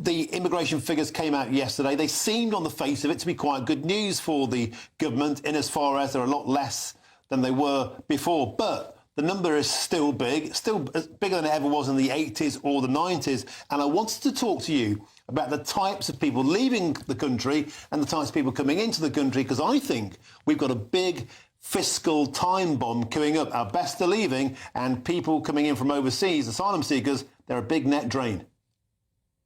the immigration figures came out yesterday. They seemed on the face of it to be quite good news for the government in as far as they're a lot less than they were before. But the number is still big, still bigger than it ever was in the 80s or the 90s. And I wanted to talk to you about the types of people leaving the country and the types of people coming into the country, because I think we've got a big fiscal time bomb coming up. Our best are leaving, and people coming in from overseas, asylum seekers, they're a big net drain.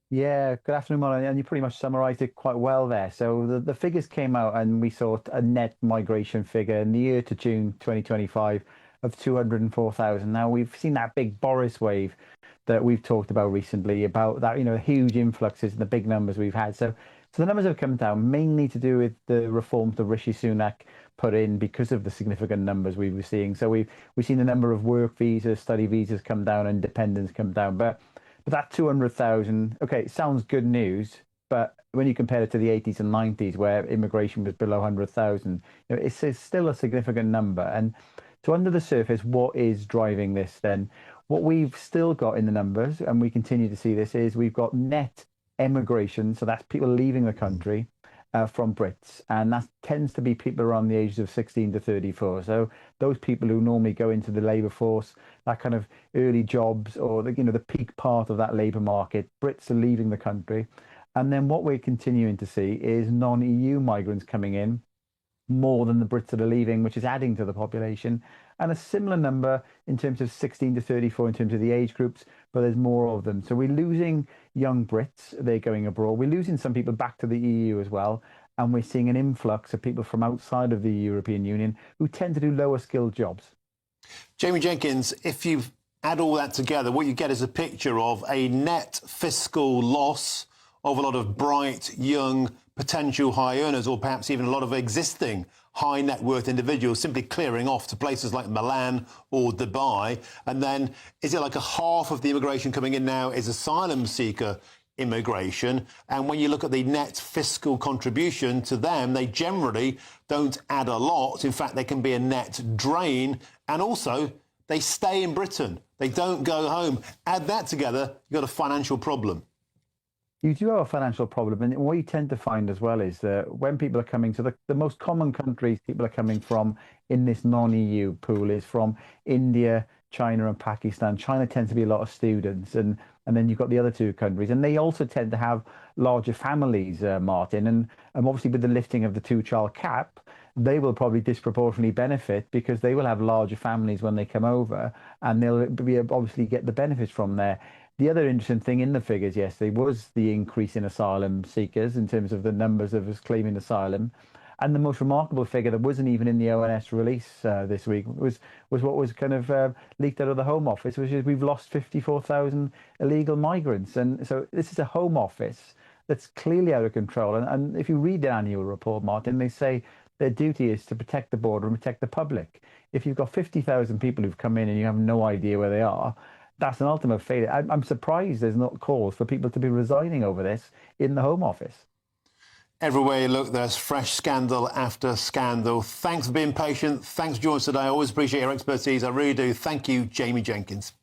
Yeah, good afternoon, Martin. And you pretty much summarised it quite well there. So the figures came out and we saw a net migration figure in the year to June 2025 of 204,000. Now, we've seen that big Boris wave that we've talked about recently, about that, huge influxes and the big numbers we've had. So the numbers have come down mainly to do with the reforms that Rishi Sunak put in because of the significant numbers we were seeing. So we've seen the number of work visas, study visas come down and dependents come down. But that 200,000, okay, it sounds good news, but when you compare it to the 80s and 90s where immigration was below 100,000, it's still a significant number. And so under the surface, what is driving this then? What we've still got in the numbers, and we continue to see this, is we've got net emigration, so that's people leaving the country from Brits, and that tends to be people around the ages of 16 to 34. So those people who normally go into the labour force, that kind of early jobs or the peak part of that labour market, Brits are leaving the country. And then what we're continuing to see is non-EU migrants coming in, more than the Brits that are leaving, which is adding to the population, and a similar number in terms of 16 to 34 in terms of the age groups, but there's more of them. So we're losing young Brits, they're going abroad. We're losing some people back to the EU as well, and we're seeing an influx of people from outside of the European Union who tend to do lower skilled jobs. Jamie Jenkins, if you add all that together, what you get is a picture of a net fiscal loss of a lot of bright, young, potential high earners, or perhaps even a lot of existing high net worth individuals simply clearing off to places like Milan or Dubai. And then is it like a half of the immigration coming in now is asylum seeker immigration? And when you look at the net fiscal contribution to them, they generally don't add a lot. In fact, they can be a net drain. And also, they stay in Britain. They don't go home. Add that together, you've got a financial problem. You do have a financial problem, and what you tend to find as well is that when people are coming to the most common countries people are coming from in this non-EU pool is from India, China and Pakistan. China tends to be a lot of students, and then you've got the other two countries, and they also tend to have larger families, Martin, and obviously with the lifting of the two-child cap, they will probably disproportionately benefit because they will have larger families when they come over, and they'll be obviously get the benefits from there. The other interesting thing in the figures yesterday was the increase in asylum seekers in terms of the numbers of us claiming asylum. And the most remarkable figure that wasn't even in the ONS release this week was what was kind of leaked out of the Home Office, which is we've lost 54,000 illegal migrants. And so this is a Home Office that's clearly out of control. And if you read the annual report, Martin, they say their duty is to protect the border and protect the public. If you've got 50,000 people who've come in and you have no idea where they are, that's an ultimate failure. I'm surprised there's not calls for people to be resigning over this in the Home Office. Everywhere you look, there's fresh scandal after scandal. Thanks for being patient. Thanks for joining us today. I always appreciate your expertise. I really do. Thank you, Jamie Jenkins.